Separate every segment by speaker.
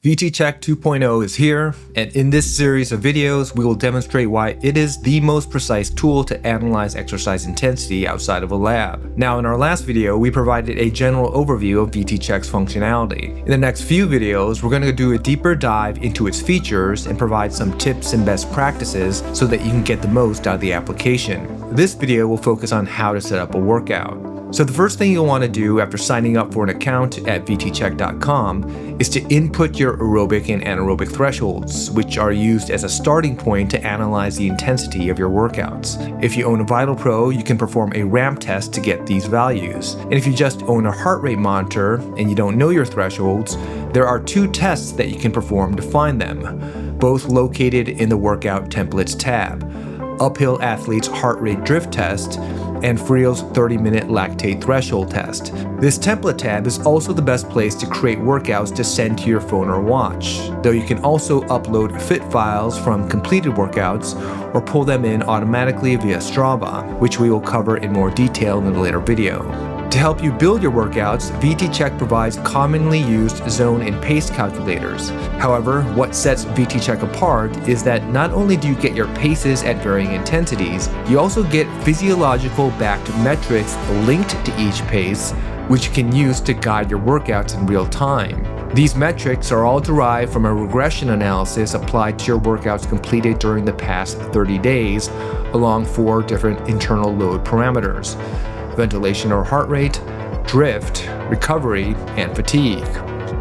Speaker 1: VTCheck 2.0 is here, and in this series of videos, we will demonstrate why it is the most precise tool to analyze exercise intensity outside of a lab. Now, in our last video, we provided a general overview of VTCheck's functionality. In the next few videos, we're going to do a deeper dive into its features and provide some tips and best practices so that you can get the most out of the application. This video will focus on how to set up a workout. So the first thing you'll want to do after signing up for an account at VTCheck.com is to input your aerobic and anaerobic thresholds, which are used as a starting point to analyze the intensity of your workouts. If you own a Vitalpro, you can perform a ramp test to get these values. And if you just own a heart rate monitor and you don't know your thresholds, there are two tests that you can perform to find them, both located in the Workout Templates tab: Uphill Athlete's Heart Rate Drift Test and Friel's 30-minute lactate threshold test. This template tab is also the best place to create workouts to send to your phone or watch, though you can also upload fit files from completed workouts or pull them in automatically via Strava, which we will cover in more detail in a later video. To help you build your workouts, VTCheck provides commonly used zone and pace calculators. However, what sets VTCheck apart is that not only do you get your paces at varying intensities, you also get physiological backed metrics linked to each pace, which you can use to guide your workouts in real time. These metrics are all derived from a regression analysis applied to your workouts completed during the past 30 days along 4 different internal load parameters: ventilation or heart rate, drift, recovery, and fatigue.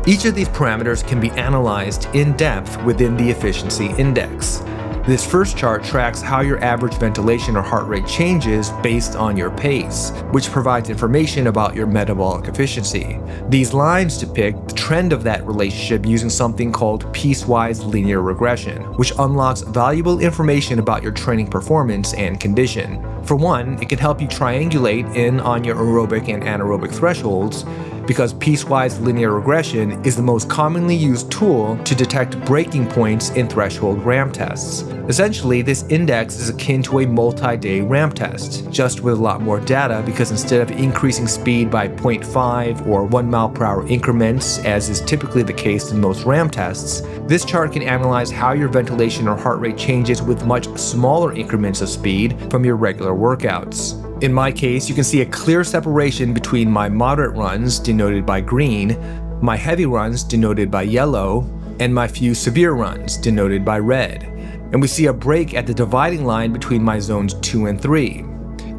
Speaker 1: Each of these parameters can be analyzed in depth within the efficiency index. This first chart tracks how your average ventilation or heart rate changes based on your pace, which provides information about your metabolic efficiency. These lines depict the trend of that relationship using something called piecewise linear regression, which unlocks valuable information about your training performance and condition. For one, it can help you triangulate in on your aerobic and anaerobic thresholds, because piecewise linear regression is the most commonly used tool to detect breaking points in threshold ramp tests. Essentially, this index is akin to a multi-day ramp test, just with a lot more data, because instead of increasing speed by 0.5 or 1 mile per hour increments, as is typically the case in most ramp tests, this chart can analyze how your ventilation or heart rate changes with much smaller increments of speed from your regular workouts. In my case, you can see a clear separation between my moderate runs, denoted by green, my heavy runs, denoted by yellow, and my few severe runs, denoted by red. And we see a break at the dividing line between my zones 2 and 3.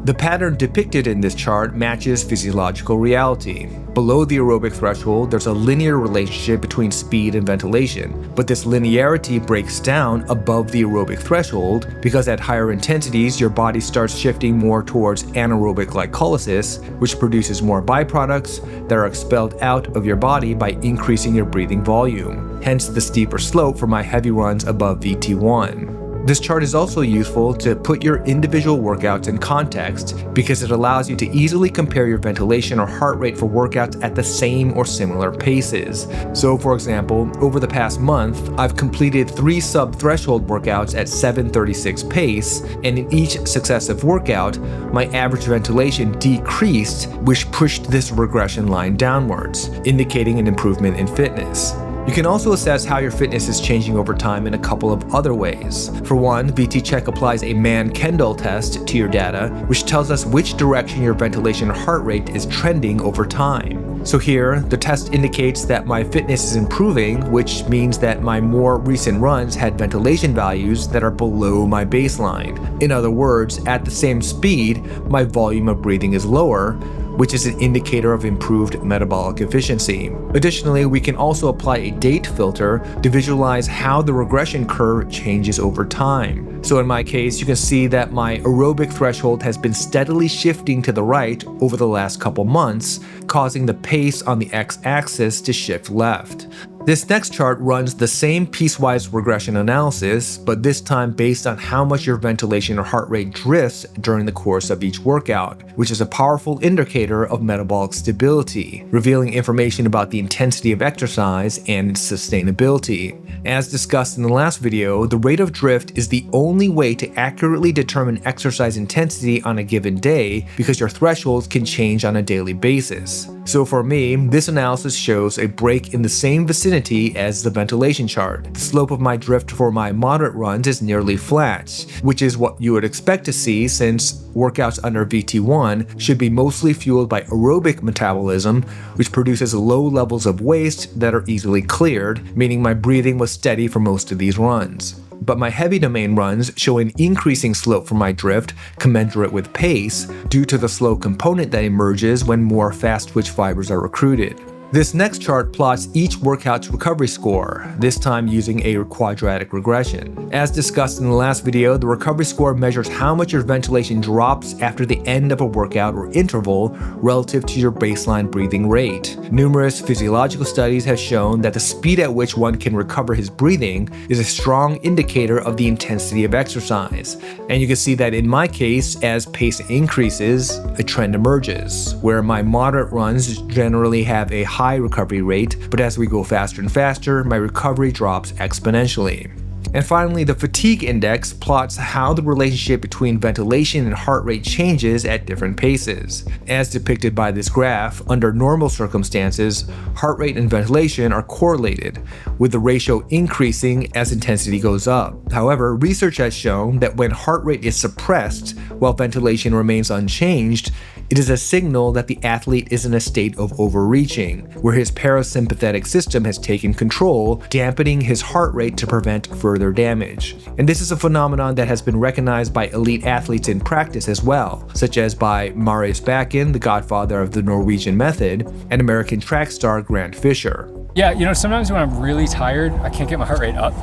Speaker 1: The pattern depicted in this chart matches physiological reality. Below the aerobic threshold, there's a linear relationship between speed and ventilation, but this linearity breaks down above the aerobic threshold because at higher intensities, your body starts shifting more towards anaerobic glycolysis, which produces more byproducts that are expelled out of your body by increasing your breathing volume, hence the steeper slope for my heavy runs above VT1. This chart is also useful to put your individual workouts in context because it allows you to easily compare your ventilation or heart rate for workouts at the same or similar paces. So for example, over the past month, I've completed 3 sub-threshold workouts at 7:36 pace, and in each successive workout, my average ventilation decreased, which pushed this regression line downwards, indicating an improvement in fitness. You can also assess how your fitness is changing over time in a couple of other ways. For one, VTCheck applies a Mann-Kendall test to your data, which tells us which direction your ventilation or heart rate is trending over time. So here, the test indicates that my fitness is improving, which means that my more recent runs had ventilation values that are below my baseline. In other words, at the same speed, my volume of breathing is lower, which is an indicator of improved metabolic efficiency. Additionally, we can also apply a date filter to visualize how the regression curve changes over time. So in my case, you can see that my aerobic threshold has been steadily shifting to the right over the last couple months, causing the pace on the x-axis to shift left. This next chart runs the same piecewise regression analysis, but this time based on how much your ventilation or heart rate drifts during the course of each workout, which is a powerful indicator of metabolic stability, revealing information about the intensity of exercise and its sustainability. As discussed in the last video, the rate of drift is the only way to accurately determine exercise intensity on a given day because your thresholds can change on a daily basis. So for me, this analysis shows a break in the same vicinity as the ventilation chart. The slope of my drift for my moderate runs is nearly flat, which is what you would expect to see since workouts under VT1 should be mostly fueled by aerobic metabolism, which produces low levels of waste that are easily cleared, meaning my breathing was steady for most of these runs. But my heavy domain runs show an increasing slope for my drift commensurate with pace due to the slow component that emerges when more fast-twitch fibers are recruited. This next chart plots each workout's recovery score, this time using a quadratic regression. As discussed in the last video, the recovery score measures how much your ventilation drops after the end of a workout or interval relative to your baseline breathing rate. Numerous physiological studies have shown that the speed at which one can recover his breathing is a strong indicator of the intensity of exercise. And you can see that in my case, as pace increases, a trend emerges, where my moderate runs generally have a high recovery rate, but as we go faster and faster, my recovery drops exponentially. And finally, the fatigue index plots how the relationship between ventilation and heart rate changes at different paces. As depicted by this graph, under normal circumstances, heart rate and ventilation are correlated, with the ratio increasing as intensity goes up. However, research has shown that when heart rate is suppressed while ventilation remains unchanged, it is a signal that the athlete is in a state of overreaching, where his parasympathetic system has taken control, dampening his heart rate to prevent further damage. And this is a phenomenon that has been recognized by elite athletes in practice as well, such as by Marius Bakken, the godfather of the Norwegian method, and American track star Grant Fisher.
Speaker 2: Yeah, sometimes when I'm really tired, I can't get my heart rate up.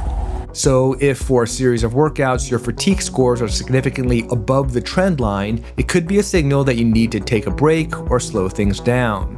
Speaker 1: So if for a series of workouts your fatigue scores are significantly above the trend line, it could be a signal that you need to take a break or slow things down.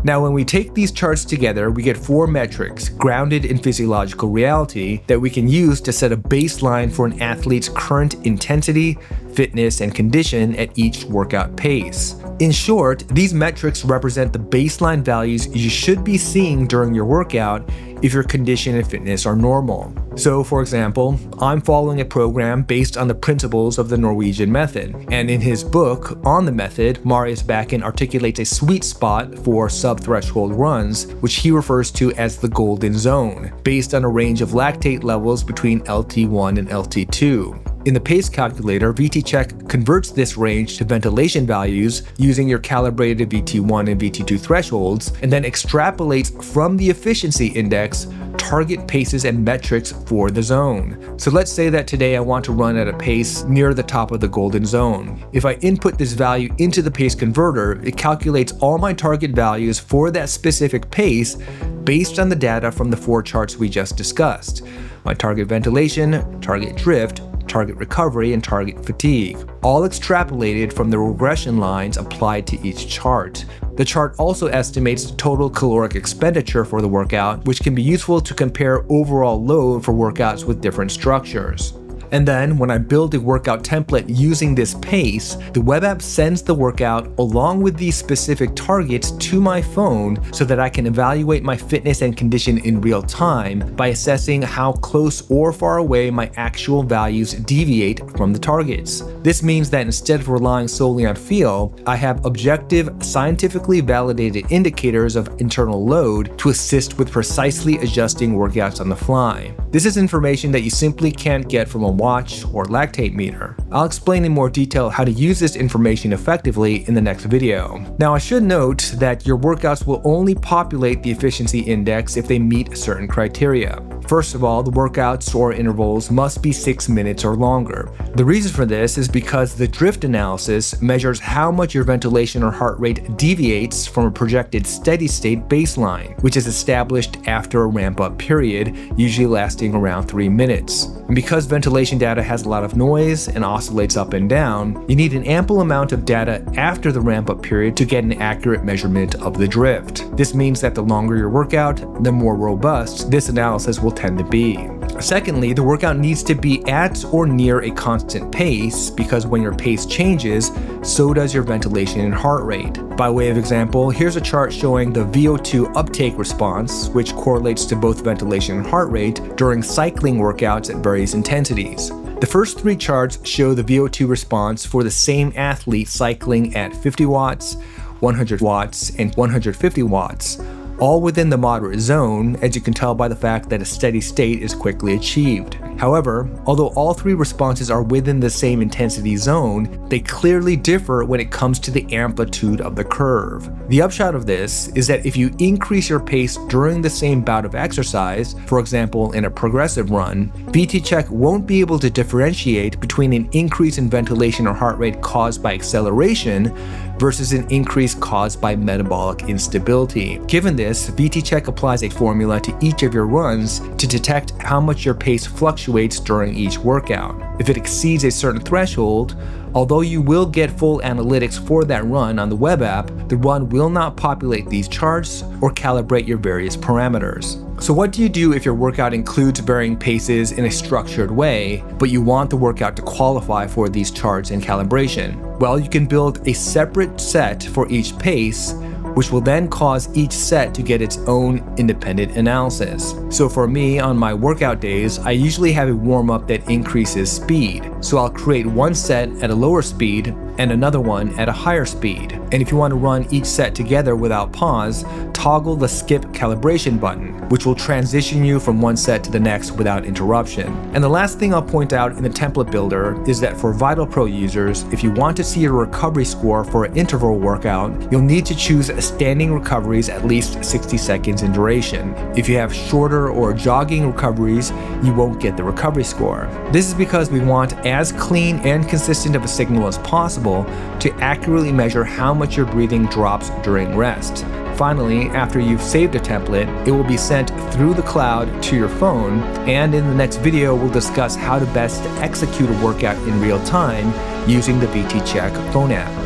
Speaker 1: Now, when we take these charts together, we get 4 metrics grounded in physiological reality that we can use to set a baseline for an athlete's current intensity, fitness, and condition at each workout pace. In short, these metrics represent the baseline values you should be seeing during your workout if your condition and fitness are normal. So, for example, I'm following a program based on the principles of the Norwegian method, and in his book on the method, Marius Bakken articulates a sweet spot for sub-threshold runs, which he refers to as the golden zone, based on a range of lactate levels between LT1 and LT2. In the pace calculator, VTCheck converts this range to ventilation values using your calibrated VT1 and VT2 thresholds, and then extrapolates from the efficiency index target paces and metrics for the zone. So let's say that today I want to run at a pace near the top of the golden zone. If I input this value into the pace converter, it calculates all my target values for that specific pace based on the data from the 4 charts we just discussed: my target ventilation, target drift, target recovery, and target fatigue, all extrapolated from the regression lines applied to each chart. The chart also estimates the total caloric expenditure for the workout, which can be useful to compare overall load for workouts with different structures. And then, when I build a workout template using this pace, the web app sends the workout along with these specific targets to my phone so that I can evaluate my fitness and condition in real time by assessing how close or far away my actual values deviate from the targets. This means that instead of relying solely on feel, I have objective, scientifically validated indicators of internal load to assist with precisely adjusting workouts on the fly. This is information that you simply can't get from a watch or lactate meter. I'll explain in more detail how to use this information effectively in the next video. Now, I should note that your workouts will only populate the efficiency index if they meet certain criteria. First of all, the workouts or intervals must be 6 minutes or longer. The reason for this is because the drift analysis measures how much your ventilation or heart rate deviates from a projected steady state baseline, which is established after a ramp-up period, usually lasting around 3 minutes. And because ventilation data has a lot of noise and oscillates up and down, you need an ample amount of data after the ramp-up period to get an accurate measurement of the drift. This means that the longer your workout, the more robust this analysis will tend to be. Secondly, the workout needs to be at or near a constant pace, because when your pace changes, so does your ventilation and heart rate. By way of example, here's a chart showing the VO2 uptake response, which correlates to both ventilation and heart rate during cycling workouts at various intensities. The first three charts show the VO2 response for the same athlete cycling at 50 watts, 100 watts, and 150 watts, all within the moderate zone, as you can tell by the fact that a steady state is quickly achieved. However, although all three responses are within the same intensity zone, they clearly differ when it comes to the amplitude of the curve. The upshot of this is that if you increase your pace during the same bout of exercise, for example in a progressive run, VTCheck won't be able to differentiate between an increase in ventilation or heart rate caused by acceleration versus an increase caused by metabolic instability. Given this, VTCheck applies a formula to each of your runs to detect how much your pace fluctuates during each workout. If it exceeds a certain threshold, although you will get full analytics for that run on the web app, the run will not populate these charts or calibrate your various parameters. So what do you do if your workout includes varying paces in a structured way, but you want the workout to qualify for these charts and calibration? Well, you can build a separate set for each pace, which will then cause each set to get its own independent analysis. So for me, on my workout days, I usually have a warm-up that increases speed. So I'll create one set at a lower speed and another one at a higher speed. And if you want to run each set together without pause, toggle the skip calibration button, which will transition you from one set to the next without interruption. And the last thing I'll point out in the template builder is that for Vitalpro users, if you want to see your recovery score for an interval workout, you'll need to choose standing recoveries at least 60 seconds in duration. If you have shorter or jogging recoveries, you won't get the recovery score. This is because we want as clean and consistent of a signal as possible to accurately measure how much your breathing drops during rest. Finally, after you've saved a template, it will be sent through the cloud to your phone, and in the next video we'll discuss how to best execute a workout in real time using the VTCheck phone app.